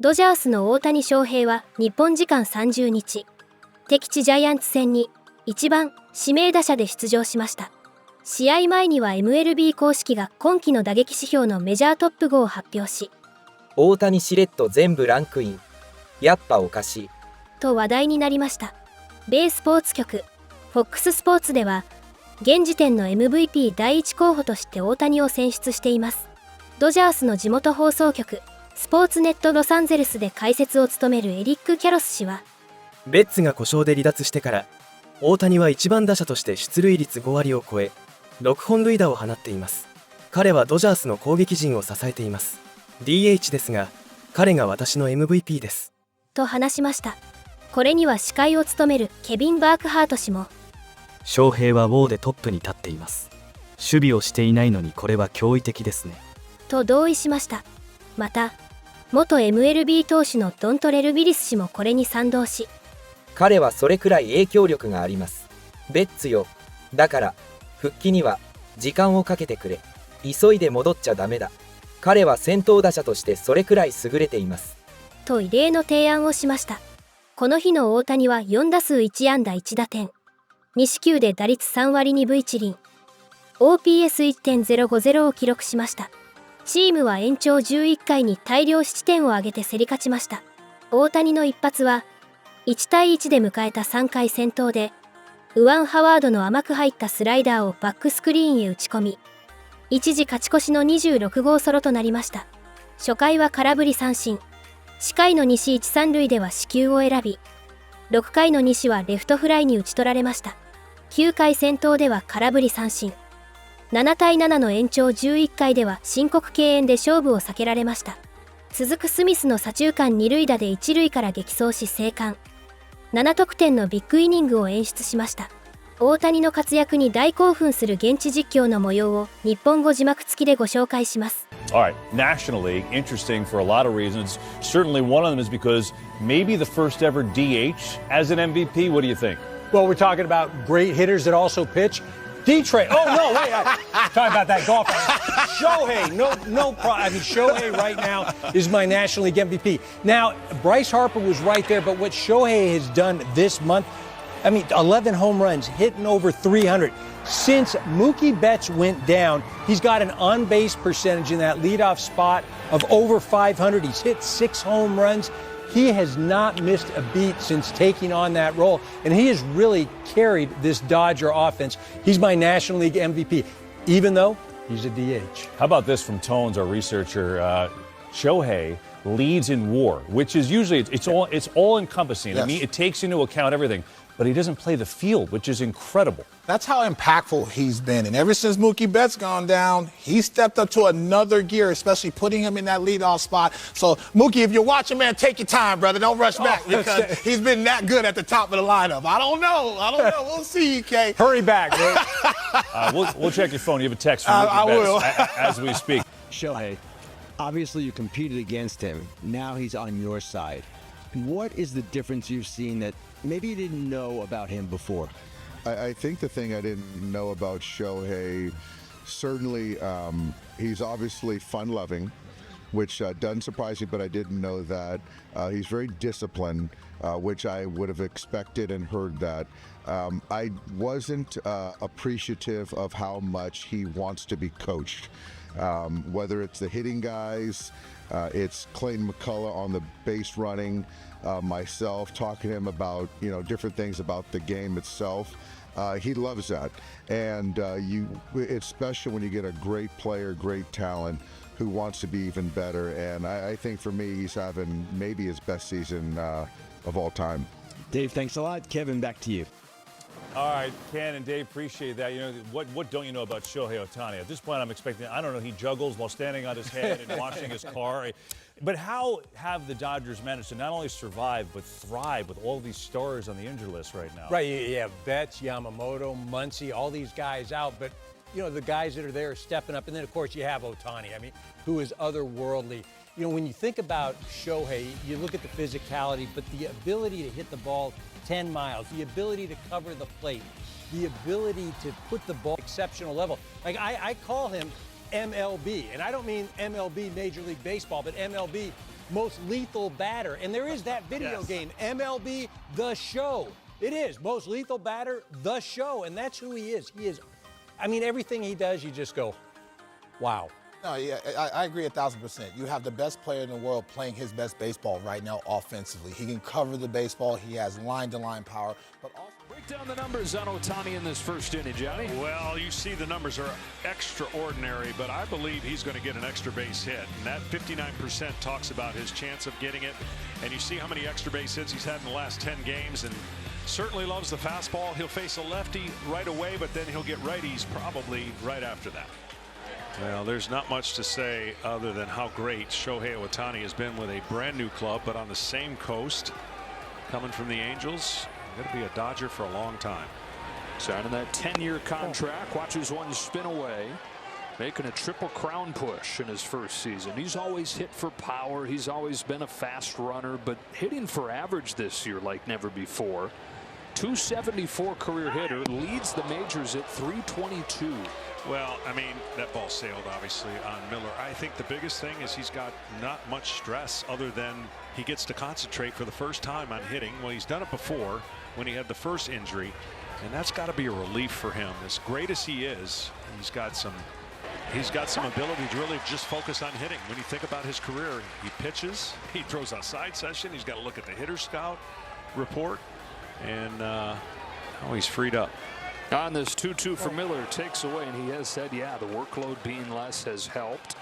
ドジャースの大谷翔平は日本時間30日、敵地ジャイアンツ戦に1番指名打者で出場しました。試合前には MLB 公式が今季の打撃指標のメジャートップ5を発表し、大谷しれっと全部ランクイン。やっぱおかしい。と話題になりました。米スポーツ局、FOX スポーツでは、現時点の MVP 第1候補として大谷を選出しています。ドジャースの地元放送局、スポーツネットロサンゼルスで解説を務めるエリック・キャロス氏は、レッツが故障で離脱してから、大谷は1番打者として出塁率5割を超え、6本塁打を放っています。彼はドジャースの攻撃陣を支えています。DH ですが、彼が私の MVP です。と話しました。これには司会を務めるケビン・バークハート氏も、翔平はウォーでトップに立っています。守備をしていないのにこれは驚異的ですね。と同意しました。また、元 MLB 投手のドントレル・ウィリス氏もこれに賛同し、彼はそれくらい影響力があります。ベッツよ。だから、復帰には時間をかけてくれ。急いで戻っちゃダメだ。彼は先頭打者としてそれくらい優れています。と異例の提案をしました。この日の大谷は4打数1安打1打点。2四球で打率3割2分1厘。OPS1.050 を記録しました。チームは延長11回に大量7点を挙げて競り勝ちました。大谷の一発は、1対1で迎えた3回先頭で、ウワン・ハワードの甘く入ったスライダーをバックスクリーンへ打ち込み、一時勝ち越しの26号ソロとなりました。初回は空振り三振。4回の西1、3塁では四球を選び、6回の西はレフトフライに打ち取られました。9回先頭では空振り三振。7対7の延長11回では申告敬遠で勝負を避けられました。続くスミスの左中間2塁打で1塁から激走し生還。7得点のビッグイニングを演出しました。大谷の活躍に大興奮する現地実況の模様を日本語字幕付きでご紹介します。All right, National League, interesting for a lot of reasons. Certainly one of them is because maybe the first ever DH as an MVP. What do you think? Well, we're talking about great hitters that also pitch. D-Trade. Oh, no, wait. Talking about that golfer. Shohei, no problem. I mean, Shohei right now is my National League MVP. Now, Bryce Harper was right there, but what Shohei has done this month, I mean, 11 home runs, hitting over 300. Since Mookie Betts went down, he's got an on-base percentage in that leadoff spot of over 500. He's hit 6 home runs. He has not missed a beat since taking on that role, and he has really carried this Dodger offense. He's my National League MVP, even though he's a DH. How about this from Tones, our researcher? Shohei leads in WAR, which is usually it's all encompassing. Yes. I mean, it takes into account everything. But he doesn't play the field, which is incredible. That's how impactful he's been. And ever since Mookie Betts gone down, he stepped up to another gear, especially putting him in that leadoff spot. So, Mookie, if you're watching, man, take your time, brother. Don't rush back because he's been that good at the top of the lineup. I don't know. We'll see, EK. Hurry back, bro. We'll check your phone. You have a text from Mookie I will. Betts as we speak. Shohei, obviously you competed against him. Now he's on your side. What is the difference you've seen that maybe you didn't know about him before? I think the thing I didn't know about Shohei, certainly he's obviously fun-loving, which doesn't surprise me, but I didn't know that. He's very disciplined, which I would have expected and heard that. I wasn't appreciative of how much he wants to be coached. Whether it's the hitting guys, it's Clayton McCullough on the base running, myself talking to him about different things about the game itself. He loves that, and it's special when you get a great player, great talent who wants to be even better. And I think for me, he's having maybe his best season of all time. Dave, thanks a lot. Kevin, back to you. All right, Ken and Dave, appreciate that. You know, what don't you know about Shohei Otani? At this point, I'm expecting, I don't know, he juggles while standing on his head and washing his car. But how have the Dodgers managed to not only survive, but thrive with all these stars on the injury list right now? Right, you have Betts, Yamamoto, Muncy, all these guys out, but, the guys that are there are stepping up. And then, of course, you have Otani, who is otherworldly. When you think about Shohei, you look at the physicality, but the ability to hit the ball 10 miles, the ability to cover the plate, the ability to put the ball at exceptional level. Like I call him MLB, and I don't mean MLB Major League Baseball, but MLB most lethal batter. And there is that video game, MLB The Show. It is most lethal batter, The Show. And that's who he is. He is, I mean, everything he does, you just go, wow. No, yeah, I agree 1,000%. You have the best player in the world playing his best baseball right now offensively. He can cover the baseball. He has line-to-line power, but also... Break down the numbers on Otani in this first inning, Johnny. Well, you see the numbers are extraordinary, but I believe he's going to get an extra base hit. And that 59% talks about his chance of getting it. And you see how many extra base hits he's had in the last 10 games, and certainly loves the fastball. He'll face a lefty right away, but then he'll get righties probably right after that. Well, there's not much to say other than how great Shohei Otani has been with a brand new club, but on the same coast, coming from the Angels. Going to be a Dodger for a long time. Signing that 10-year contract. Watches one spin away. Making a triple crown push in his first season. He's always hit for power. He's always been a fast runner, but hitting for average this year like never before. 274 career hitter, leads the majors at 322. Well, I mean, that ball sailed obviously on Miller. I think the biggest thing is he's got not much stress other than he gets to concentrate for the first time on hitting. Well, he's done it before when he had the first injury, and that's got to be a relief for him. As great as he is, he's got some ability to really just focus on hitting. When you think about his career, he pitches, he throws a side session, he's got to look at the hitter scout report, and oh, he's freed up. On this 2-2 for Miller, takes away, and he has said, yeah, the workload being less has helped,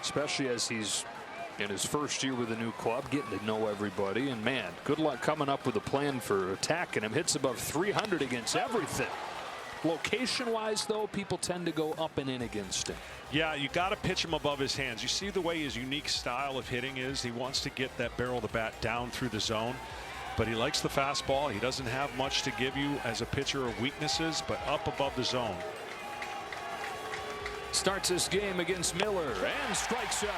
especially as he's in his first year with a new club, getting to know everybody. And man, good luck coming up with a plan for attacking him. Hits above 300 against everything. Location-wise, though, people tend to go up and in against him. Yeah, you got to pitch him above his hands. You see the way his unique style of hitting is. He wants to get that barrel of the bat down through the zone. But he likes the fastball. He doesn't have much to give you as a pitcher of weaknesses, but up above the zone. Starts this game against Miller and strikes out.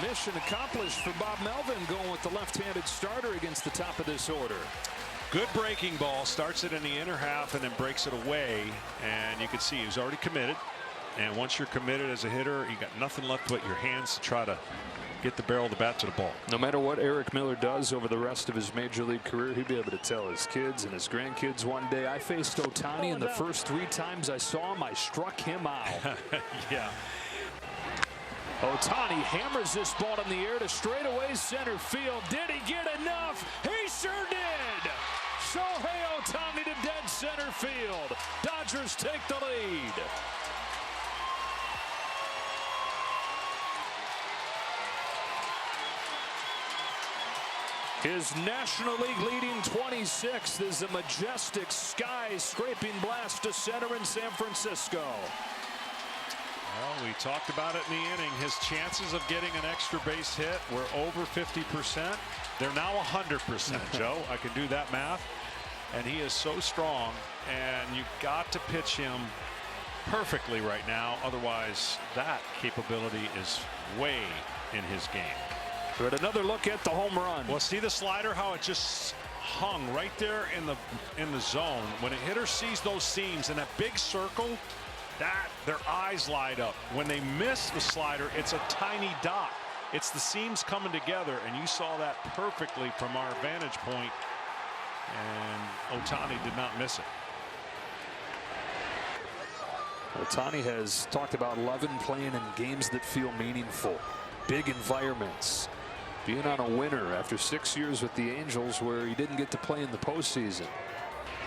Mission accomplished for Bob Melvin, going with the left-handed starter against the top of this order. Good breaking ball. Starts it in the inner half and then breaks it away. And you can see he's already committed. And once you're committed as a hitter, you got nothing left but your hands to try to get the barrel of the bat to the ball. No matter what Eric Miller does over the rest of his major league career, he'd be able to tell his kids and his grandkids one day, I faced Otani, and the first 3 times I saw him, I struck him out. Yeah. Otani hammers this ball in the air to straightaway center field. Did he get enough? He sure did. Shohei Otani to dead center field. Dodgers take the lead. His National League leading 26th is a majestic sky-scraping blast to center in San Francisco. Well, we talked about it in the inning. His chances of getting an extra base hit were over 50%. They're now 100%, Joe. I can do that math. And he is so strong, and you got to pitch him perfectly right now. Otherwise, that capability is way in his game. But another look at the home run. Well, see the slider, how it just hung right there in the zone. When a hitter sees those seams in that big circle, that their eyes light up. When they miss the slider, it's a tiny dot. It's the seams coming together, and you saw that perfectly from our vantage point, and Otani did not miss it. Otani has talked about loving playing in games that feel meaningful, big environments, being on a winner after 6 years with the Angels where he didn't get to play in the postseason.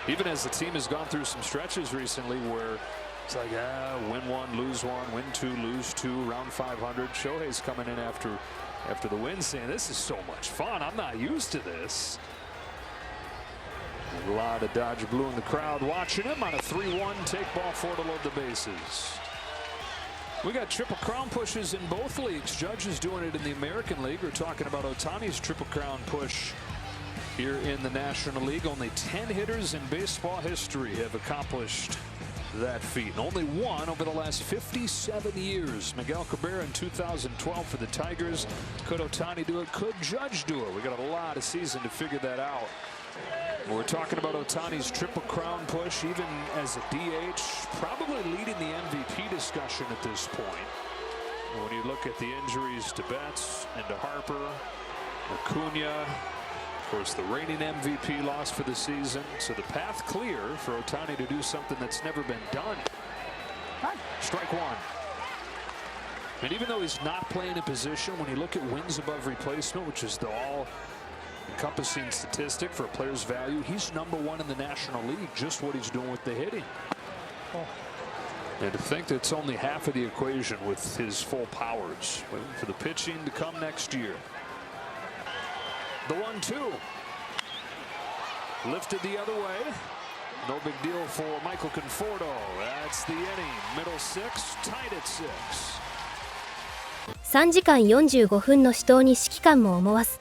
Even as the team has gone through some stretches recently where it's like, win 1, lose 1, win 2, lose 2, around 500. Shohei's coming in after the win saying, this is so much fun. I'm not used to this. A lot of Dodger blue in the crowd watching him on a 3-1 take ball 4 to load the bases. We got triple crown pushes in both leagues. Judge is doing it in the American League. We're talking about Otani's triple crown push here in the National League. Only 10 hitters in baseball history have accomplished that feat. And only one over the last 57 years. Miguel Cabrera in 2012 for the Tigers. Could Otani do it? Could Judge do it? We got a lot of season to figure that out. We're talking about Otani's triple crown push, even as a DH, probably leading the MVP discussion at this point. When you look at the injuries to Betts and to Harper, Acuna, of course the reigning MVP lost for the season, so the path clear for Otani to do something that's never been done. Strike one. And even though he's not playing in position, when you look at wins above replacement, which is the all-encompassing statistic for a player's value, he's number one in the National League, just what he's doing with the hitting. And to think that it's only half of the equation with his full powers. Waiting for the pitching to come next year. The 1-2. Lifted the other way. No big deal for Michael Conforto. That's the inning. Middle six, tied at 6. 3時間45分の死闘に指揮官も思わず、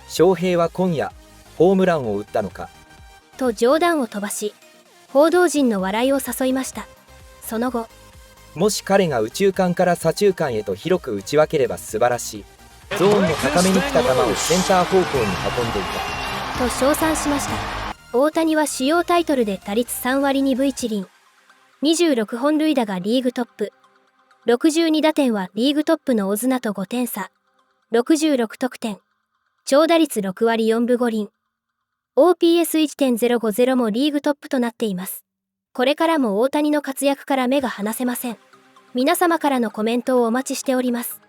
翔平は今夜ホームランを打ったのかと冗談を飛ばし、報道陣の笑いを誘いました。その後、もし彼が右中間から左中間へと広く打ち分ければ素晴らしい。ゾーンの高めに来た球をセンター方向に運んでいたと称賛しました。大谷は主要タイトルで打率3割2分1厘、26本塁打がリーグトップ、62打点はリーグトップのオズナと5点差、66得点、長打率6割4分5厘、OPS1.050 もリーグトップとなっています。これからも大谷の活躍から目が離せません。皆様からのコメントをお待ちしております。